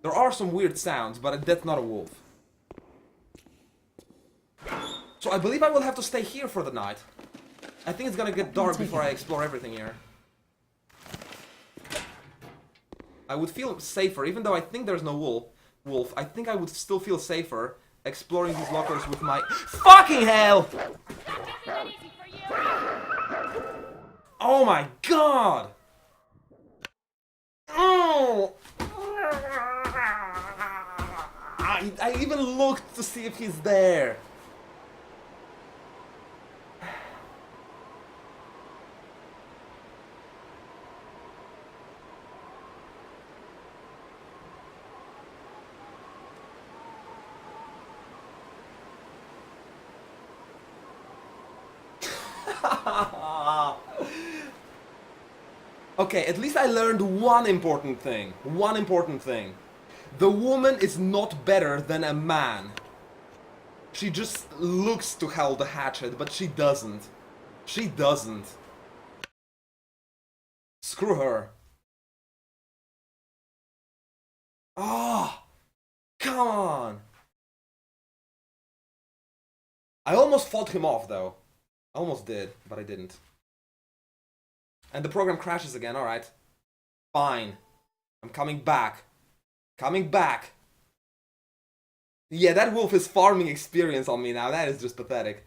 There are some weird sounds, but that's not a wolf. So I believe I will have to stay here for the night. I think it's gonna get dark before I explore everything here. I would feel safer, even though I think there's no wolf. I think I would still feel safer exploring these lockers with my... Fucking hell! Oh my god! Oh! I even looked to see if he's there. Okay, at least I learned one important thing. One important thing. The woman is not better than a man. She just looks to hold the hatchet, but she doesn't. She doesn't. Screw her. Ah, oh, come on. I almost fought him off, though. I almost did, but I didn't. And the program crashes again, alright. Fine. I'm coming back. Coming back. Yeah, that wolf is farming experience on me now. That is just pathetic.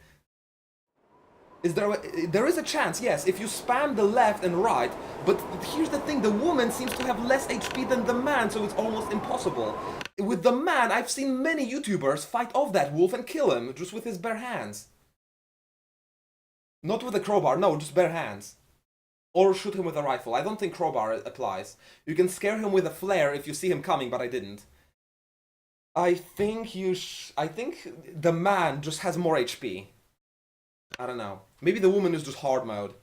There is a chance, yes, if you spam the left and right, but here's the thing, the woman seems to have less HP than the man, so it's almost impossible. With the man, I've seen many YouTubers fight off that wolf and kill him, just with his bare hands. Not with a crowbar, no, just bare hands. Or shoot him with a rifle. I don't think crowbar applies. You can scare him with a flare if you see him coming, but I didn't. I think the man just has more HP. I don't know. Maybe the woman is just hard mode.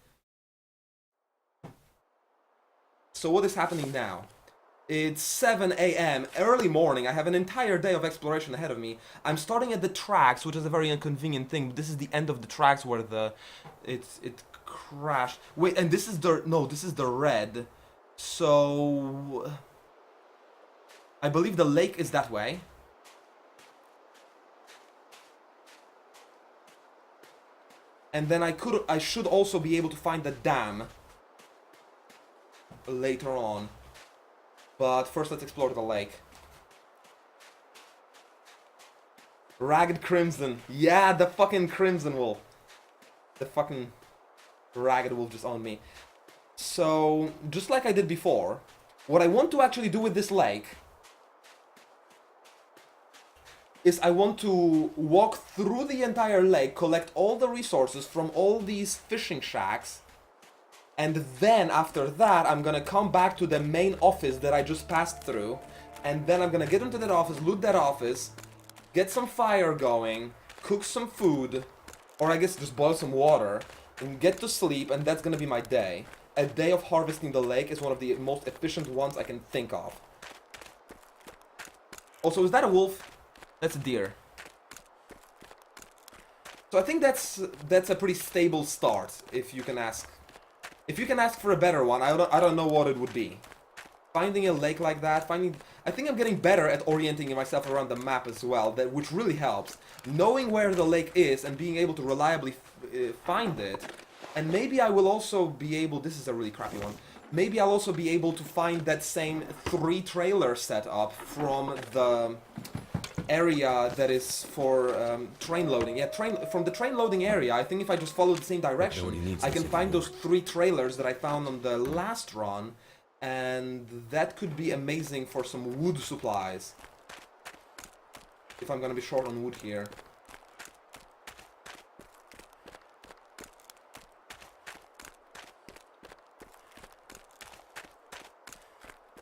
So what is happening now? It's 7 a.m. early morning. I have an entire day of exploration ahead of me. I'm starting at the tracks, which is a very inconvenient thing. This is the end of the tracks where it crashed. Wait, and this is the red. So I believe the lake is that way. And then I should also be able to find the dam later on. But first let's explore the lake. Ragged Crimson. Yeah, the fucking Crimson Wolf. The fucking Ragged Wolf just owned me. So, just like I did before, what I want to actually do with this lake is I want to walk through the entire lake, collect all the resources from all these fishing shacks, and then after that I'm gonna come back to the main office that I just passed through, and then I'm gonna get into that office, loot that office, get some fire going, cook some food, or I guess just boil some water, and get to sleep, and that's gonna be my day. A day of harvesting the lake is one of the most efficient ones I can think of. Also, is that a wolf? That's a deer. So I think that's a pretty stable start, if you can ask. If you can ask for a better one, I don't know what it would be. Finding a lake like that, I think I'm getting better at orienting myself around the map as well, which really helps. Knowing where the lake is and being able to reliably find it, and maybe I will also be able, this is a really crappy one, maybe I'll also be able to find that same 3-trailer setup from the area that is for train loading. Yeah, from the train loading area, I think if I just follow the same direction, I can find those 3 trailers that I found on the last run, and that could be amazing for some wood supplies. If I'm gonna be short on wood here.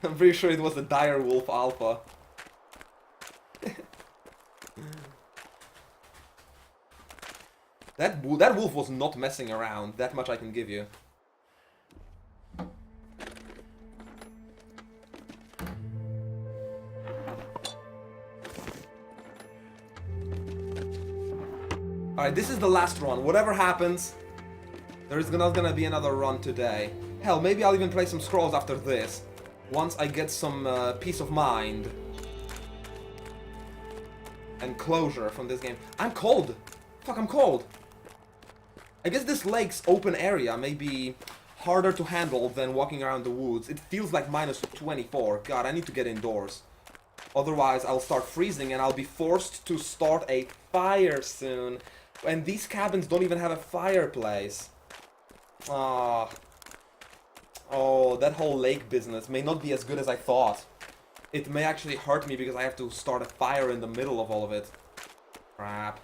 I'm pretty sure it was the Dire Wolf Alpha. That wolf was not messing around, that much I can give you. Alright, this is the last run. Whatever happens, there's not gonna be another run today. Hell, maybe I'll even play some Scrolls after this. Once I get some peace of mind and closure from this game. I'm cold! Fuck, I'm cold! I guess this lake's open area may be harder to handle than walking around the woods. It feels like minus 24. God, I need to get indoors. Otherwise, I'll start freezing and I'll be forced to start a fire soon. And these cabins don't even have a fireplace. Ah. Oh, that whole lake business may not be as good as I thought. It may actually hurt me because I have to start a fire in the middle of all of it. Crap.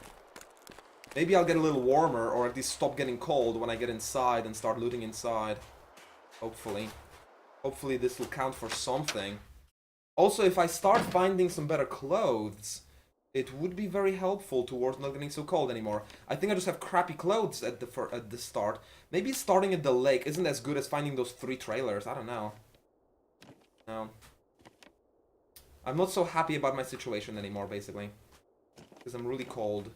Maybe I'll get a little warmer, or at least stop getting cold when I get inside and start looting inside. Hopefully. Hopefully this will count for something. Also, if I start finding some better clothes, it would be very helpful towards not getting so cold anymore. I think I just have crappy clothes at the start. Maybe starting at the lake isn't as good as finding those 3 trailers. I don't know. No. I'm not so happy about my situation anymore, basically. Because I'm really cold.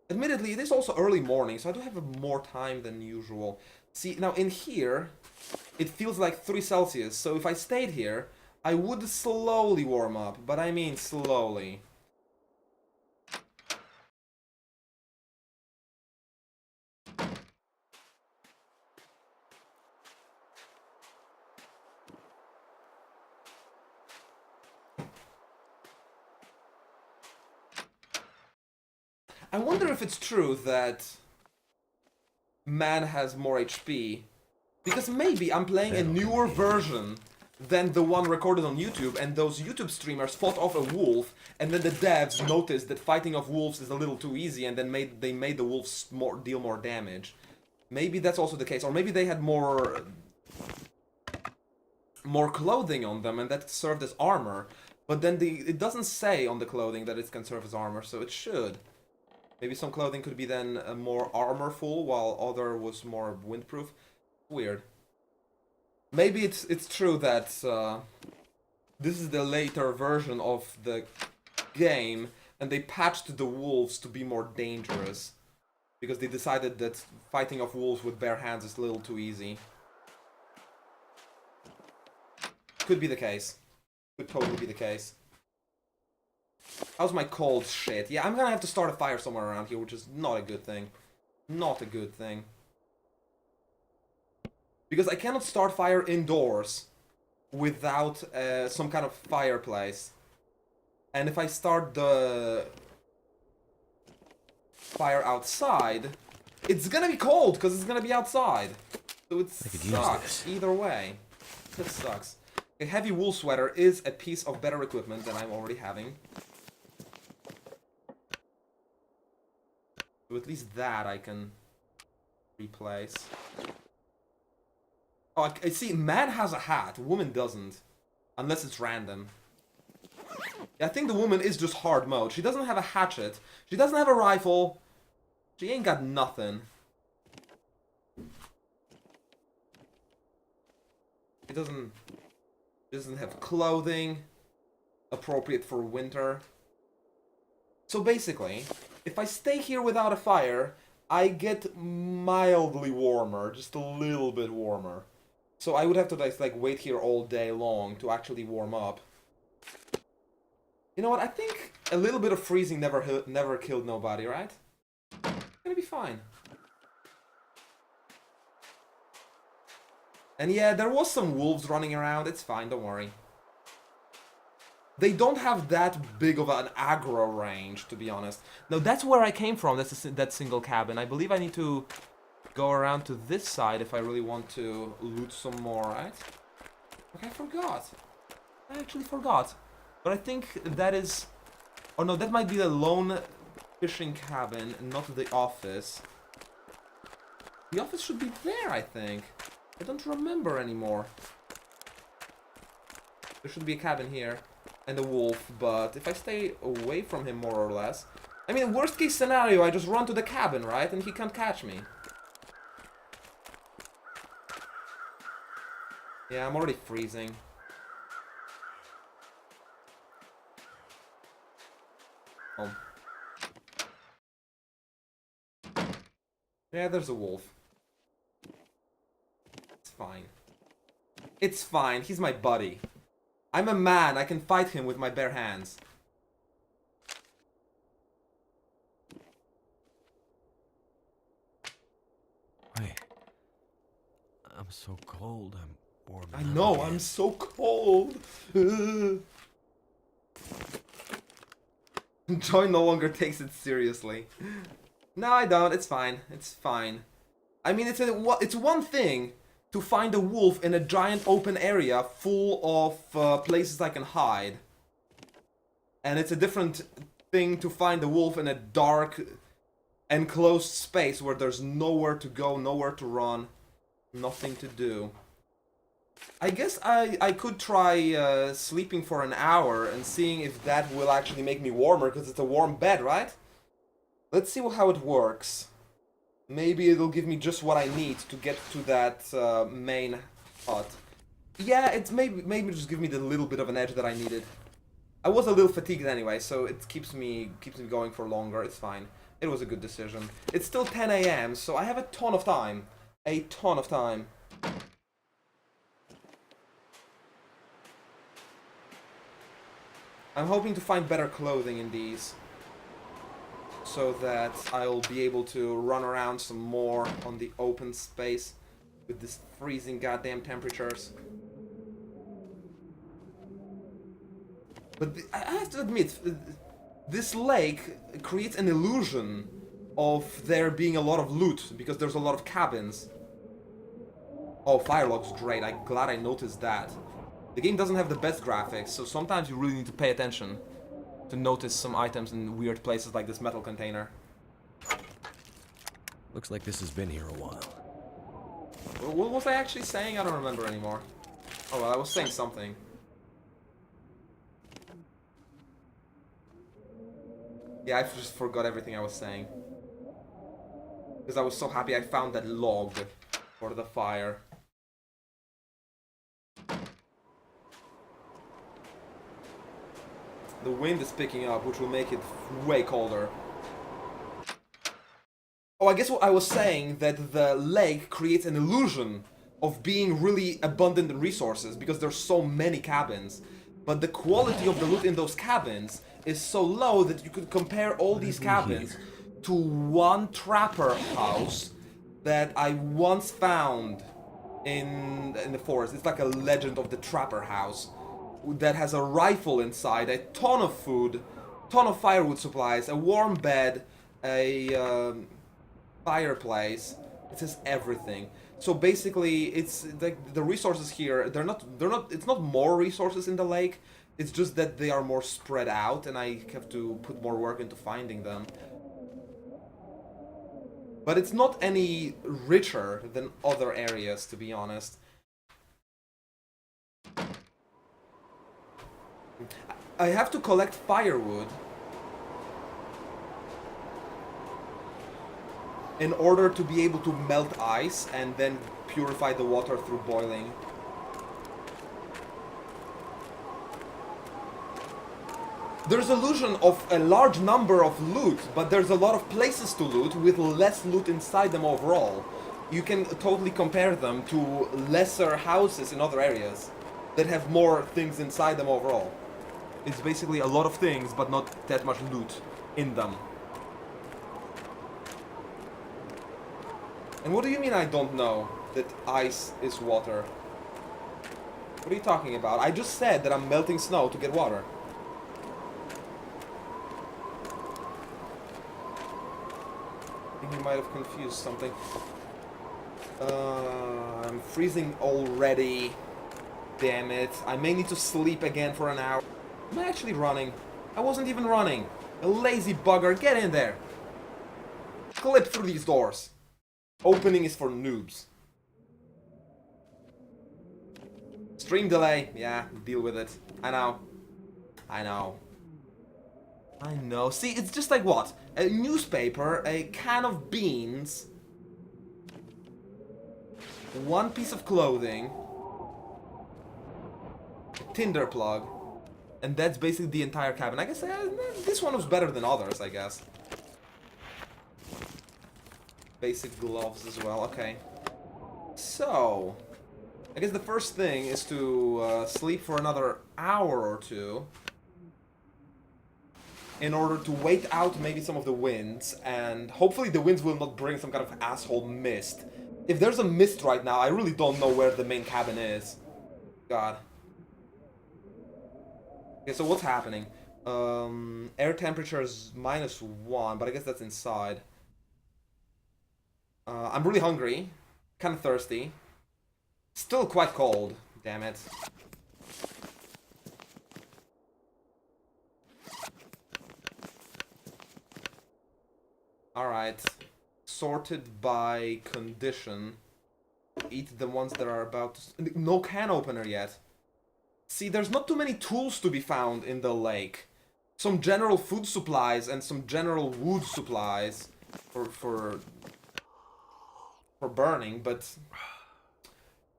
Admittedly, it is also early morning, so I do have more time than usual. See, now in here, it feels like 3 Celsius, so if I stayed here, I would slowly warm up, but I mean slowly. I wonder if it's true that man has more HP, because maybe I'm playing a newer version than the one recorded on YouTube, and those YouTube streamers fought off a wolf, and then the devs noticed that fighting off wolves is a little too easy, and then they made the wolves deal more damage. Maybe that's also the case, or maybe they had more clothing on them, and that served as armor. But then it doesn't say on the clothing that it can serve as armor, so it should. Maybe some clothing could be then more armorful, while other was more windproof. Weird. Maybe it's true that this is the later version of the game, and they patched the wolves to be more dangerous. Because they decided that fighting off wolves with bare hands is a little too easy. Could be the case. Could totally be the case. How's my cold shit? Yeah, I'm gonna have to start a fire somewhere around here, which is not a good thing. Not a good thing. Because I cannot start fire indoors without some kind of fireplace. And if I start the fire outside, it's gonna be cold because it's gonna be outside. So it sucks either way. This sucks. A heavy wool sweater is a piece of better equipment than I'm already having. So at least that I can replace. Oh, I see, man has a hat, woman doesn't. Unless it's random. Yeah, I think the woman is just hard mode. She doesn't have a hatchet. She doesn't have a rifle. She ain't got nothing. She doesn't have clothing appropriate for winter. So basically, if I stay here without a fire, I get mildly warmer, just a little bit warmer. So I would have to like wait here all day long to actually warm up. You know what? I think a little bit of freezing never killed nobody, right? It's gonna be fine. And yeah, there was some wolves running around. It's fine, don't worry. They don't have that big of an aggro range, to be honest. Now, that's where I came from, that single cabin. I believe I need to go around to this side if I really want to loot some more, right? Okay, I forgot. I actually forgot. But I think that is... Oh no, that might be the lone fishing cabin, not the office. The office should be there, I think. I don't remember anymore. There should be a cabin here. And a wolf, but if I stay away from him more or less... I mean, worst case scenario, I just run to the cabin, right? And he can't catch me. Yeah, I'm already freezing. Oh. Yeah, there's a wolf. It's fine. It's fine, he's my buddy. I'm a man. I can fight him with my bare hands. Wait. I'm so cold. I'm warm. I know, I'm so cold. Joy no longer takes it seriously. No, I don't. It's fine. It's fine. I mean, it's one thing to find a wolf in a giant open area full of places I can hide. And it's a different thing to find a wolf in a dark, enclosed space where there's nowhere to go, nowhere to run, nothing to do. I guess I could try sleeping for an hour and seeing if that will actually make me warmer, because it's a warm bed, right? Let's see how it works. Maybe it'll give me just what I need to get to that main hut. Yeah, it's maybe just give me the little bit of an edge that I needed. I was a little fatigued anyway, so it keeps me going for longer. It's fine. It was a good decision. It's still 10 a.m., so I have a ton of time. A ton of time. I'm hoping to find better clothing in these, so that I'll be able to run around some more on the open space with this freezing goddamn temperatures. But I have to admit, this lake creates an illusion of there being a lot of loot, because there's a lot of cabins. Oh, Firelog's great. I'm glad I noticed that. The game doesn't have the best graphics, so sometimes you really need to pay attention to notice some items in weird places like this metal container. Looks like this has been here a while. What was I actually saying? I don't remember anymore. Oh well, I was saying something. Yeah, I just forgot everything I was saying. Because I was so happy I found that log for the fire. The wind is picking up, which will make it way colder. Oh, I guess what I was saying, that the lake creates an illusion of being really abundant in resources, because there's so many cabins. But the quality of the loot in those cabins is so low that you could compare all these cabins to one trapper house that I once found in the forest. It's like a legend of the trapper house that has a rifle inside, a ton of food, ton of firewood supplies, a warm bed, a fireplace. It says everything. So basically, it's like the resources here. They're not. It's not more resources in the lake. It's just that they are more spread out, and I have to put more work into finding them. But it's not any richer than other areas, to be honest. I have to collect firewood in order to be able to melt ice and then purify the water through boiling. There's illusion of a large number of loot, but there's a lot of places to loot with less loot inside them overall. You can totally compare them to lesser houses in other areas that have more things inside them overall. It's basically a lot of things, but not that much loot in them. And what do you mean I don't know that ice is water? What are you talking about? I just said that I'm melting snow to get water. I think you might have confused something. I'm freezing already. Damn it. I may need to sleep again for an hour. Am I actually running? I wasn't even running. A lazy bugger, get in there. Clip through these doors. Opening is for noobs. Stream delay. Yeah, deal with it. I know. I know. I know. See, it's just like what? A newspaper, a can of beans, one piece of clothing, a tinder plug, and that's basically the entire cabin. I guess this one was better than others, I guess. Basic gloves as well, okay. So, I guess the first thing is to sleep for another hour or two in order to wait out maybe some of the winds, and hopefully the winds will not bring some kind of asshole mist. If there's a mist right now, I really don't know where the main cabin is. God. Okay, so what's happening? Air temperature is -1, but I guess that's inside. I'm really hungry, kind of thirsty. Still quite cold, damn it. Alright. Sorted by condition. Eat the ones that are about to... No can opener yet. See, there's not too many tools to be found in the lake. Some general food supplies and some general wood supplies for burning, but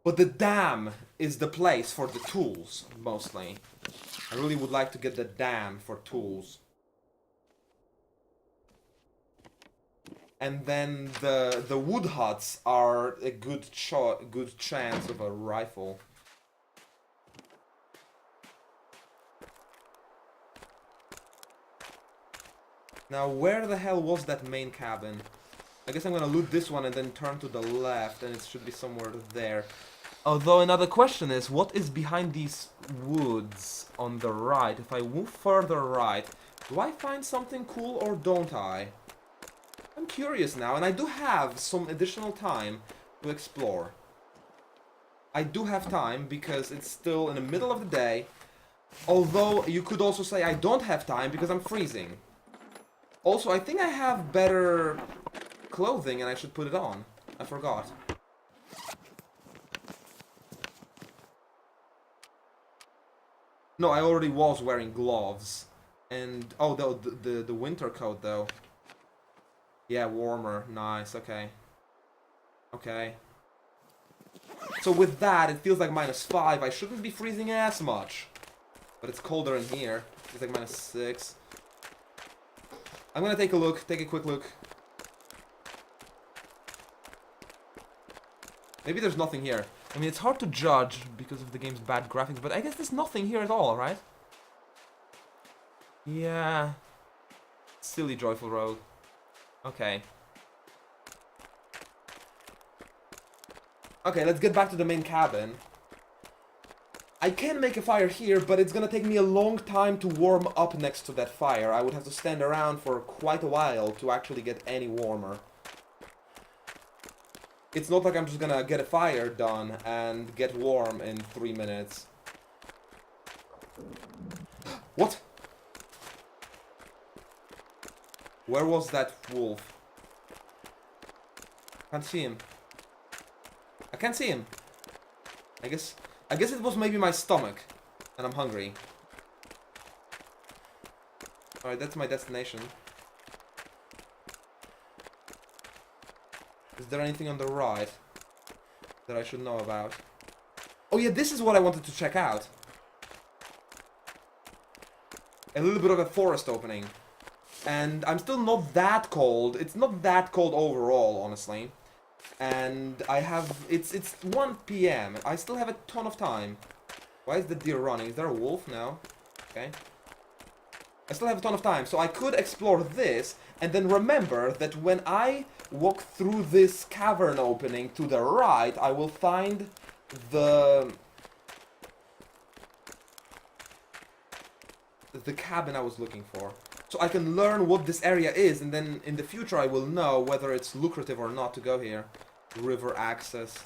the dam is the place for the tools, mostly. I really would like to get the dam for tools. And then the wood huts are a good chance of a rifle. Now, where the hell was that main cabin? I guess I'm gonna loot this one and then turn to the left, and it should be somewhere there. Although another question is, what is behind these woods on the right? If I move further right, do I find something cool or don't I? I'm curious now, and I do have some additional time to explore. I do have time because it's still in the middle of the day. Although you could also say I don't have time because I'm freezing. Also, I think I have better clothing and I should put it on. I forgot. No, I already was wearing gloves. And, oh, the winter coat, though. Yeah, warmer. Nice, okay. Okay. So with that, it feels like -5. I shouldn't be freezing as much. But it's colder in here. It's like -6. I'm gonna take a quick look. Maybe there's nothing here. I mean, it's hard to judge because of the game's bad graphics, but I guess there's nothing here at all, right? Yeah. Silly Joyful Road. Okay. Okay, let's get back to the main cabin. I can make a fire here, but it's gonna take me a long time to warm up next to that fire. I would have to stand around for quite a while to actually get any warmer. It's not like I'm just gonna get a fire done and get warm in 3 minutes. What? Where was that wolf? Can't see him. I can't see him. I guess it was maybe my stomach, and I'm hungry. Alright, that's my destination. Is there anything on the right that I should know about? Oh yeah, this is what I wanted to check out. A little bit of a forest opening. And I'm still not that cold. It's not that cold overall, honestly. And I have... It's 1 PM. I still have a ton of time. Why is the deer running? Is there a wolf now? Okay. I still have a ton of time, so I could explore this, and then remember that when I walk through this cavern opening to the right, I will find the cabin I was looking for. So I can learn what this area is, and then in the future I will know whether it's lucrative or not to go here. River access.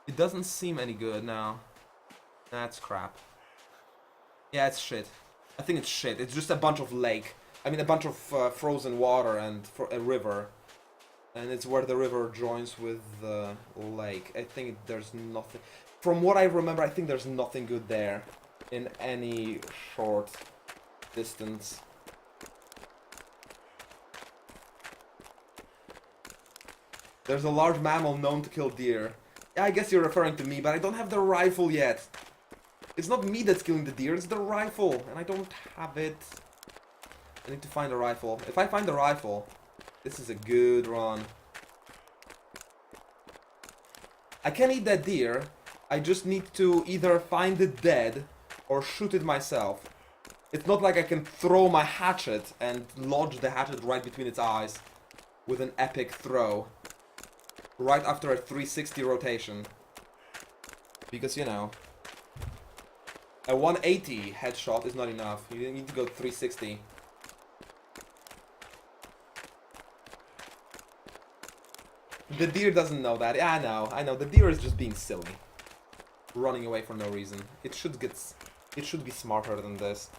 It doesn't seem any good now. That's crap. Yeah, it's shit. I think it's shit. It's just a bunch of lake. I mean, a bunch of frozen water and a river. And it's where the river joins with the lake. I think there's nothing... From what I remember, I think there's nothing good there. In any short distance. There's a large mammal known to kill deer. Yeah, I guess you're referring to me, but I don't have the rifle yet. It's not me that's killing the deer, it's the rifle, and I don't have it. I need to find a rifle. If I find a rifle, this is a good run. I can eat that deer. I just need to either find it dead or shoot it myself. It's not like I can throw my hatchet and lodge the hatchet right between its eyes with an epic throw. Right after a 360 rotation. Because, you know, a 180 headshot is not enough. You need to go 360. The deer doesn't know that. Yeah, I know. The deer is just being silly. Running away for no reason. It should be smarter than this.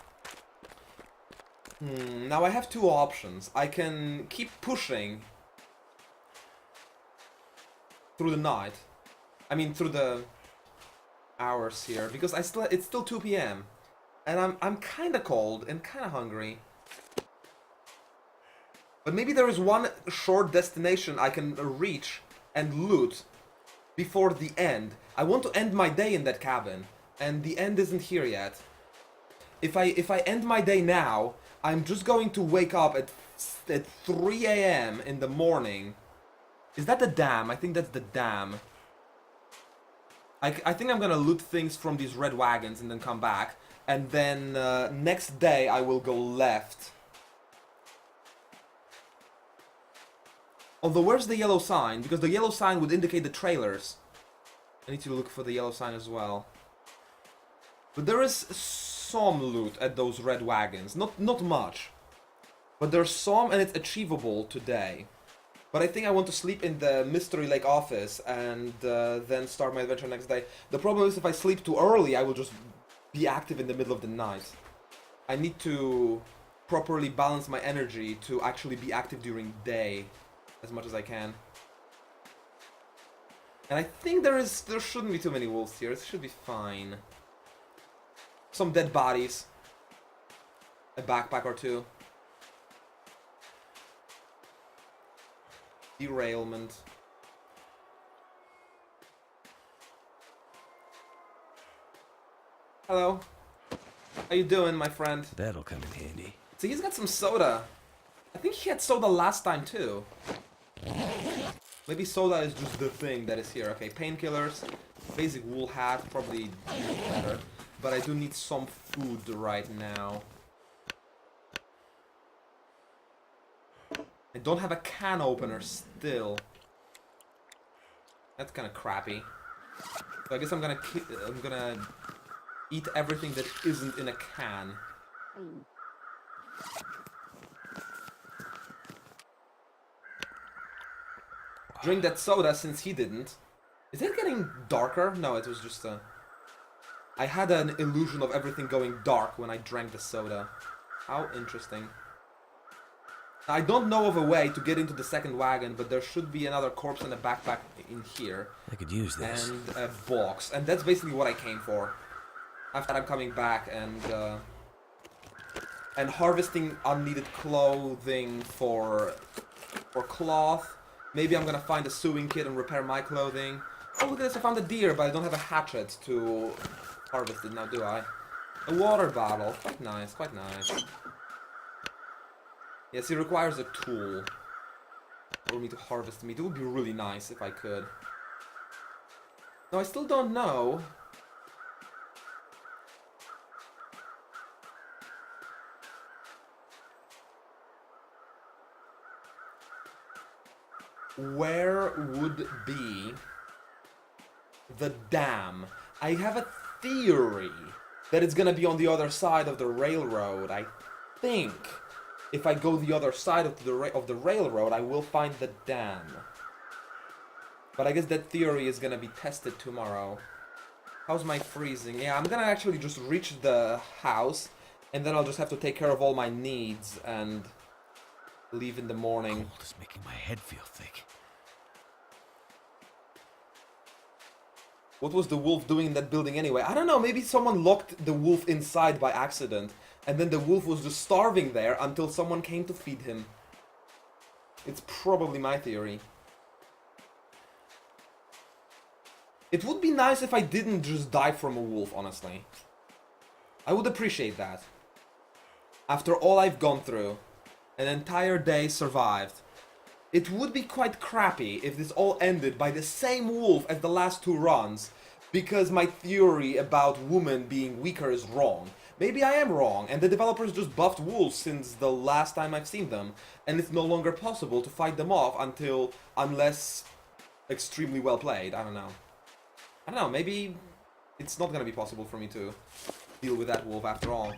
Now I have two options. I can keep pushing through the night. I mean through the hours here, because it's still 2 p.m. and I'm kind of cold and kind of hungry. But maybe there is one short destination I can reach and loot before the end. I want to end my day in that cabin, and the end isn't here yet. If I end my day now, I'm just going to wake up at 3 a.m. in the morning. Is that the dam? I think that's the dam. I think I'm gonna loot things from these red wagons and then come back. And then next day I will go left. Although, where's the yellow sign? Because the yellow sign would indicate the trailers. I need to look for the yellow sign as well. But there is some loot at those red wagons. Not much. But there's some, and it's achievable today. But I think I want to sleep in the Mystery Lake office and then start my adventure next day. The problem is if I sleep too early, I will just be active in the middle of the night. I need to properly balance my energy to actually be active during day as much as I can. And I think there shouldn't be too many wolves here. It should be fine. Some dead bodies. A backpack or two. Derailment. Hello. How you doing, my friend? That'll come in handy. So he's got some soda. I think he had soda last time too. Maybe soda is just the thing that is here. Okay, painkillers, basic wool hat, probably better. But I do need some food right now. I don't have a can opener still. That's kind of crappy. So I guess I'm gonna eat everything that isn't in a can. Drink that soda since he didn't. Is it getting darker? No, it was just a... I had an illusion of everything going dark when I drank the soda. How interesting. I don't know of a way to get into the second wagon, but there should be another corpse and a backpack in here. I could use this. And a box. And that's basically what I came for. After I'm coming back and harvesting unneeded clothing for cloth. Maybe I'm gonna find a sewing kit and repair my clothing. Oh, look at this, I found a deer, but I don't have a hatchet to harvest it now, do I? A water bottle. Quite nice, quite nice. Yes, it requires a tool for me to harvest meat. It would be really nice if I could. No, I still don't know. Where would be the dam? I have a theory that it's gonna be on the other side of the railroad. I think if I go the other side of the railroad, I will find the dam. But I guess that theory is gonna be tested tomorrow. How's my freezing? Yeah, I'm gonna actually just reach the house, and then I'll just have to take care of all my needs and leave in the morning. Cold is making my head feel thick. What was the wolf doing in that building anyway? I don't know, maybe someone locked the wolf inside by accident, and then the wolf was just starving there until someone came to feed him. It's probably my theory. It would be nice if I didn't just die from a wolf, honestly. I would appreciate that. after all I've gone through, an entire day survived. It would be quite crappy if this all ended by the same wolf as the last 2 runs, because my theory about women being weaker is wrong. Maybe I am wrong, and the developers just buffed wolves since the last time I've seen them, and it's no longer possible to fight them off unless extremely well played. I don't know, maybe it's not gonna be possible for me to deal with that wolf after all.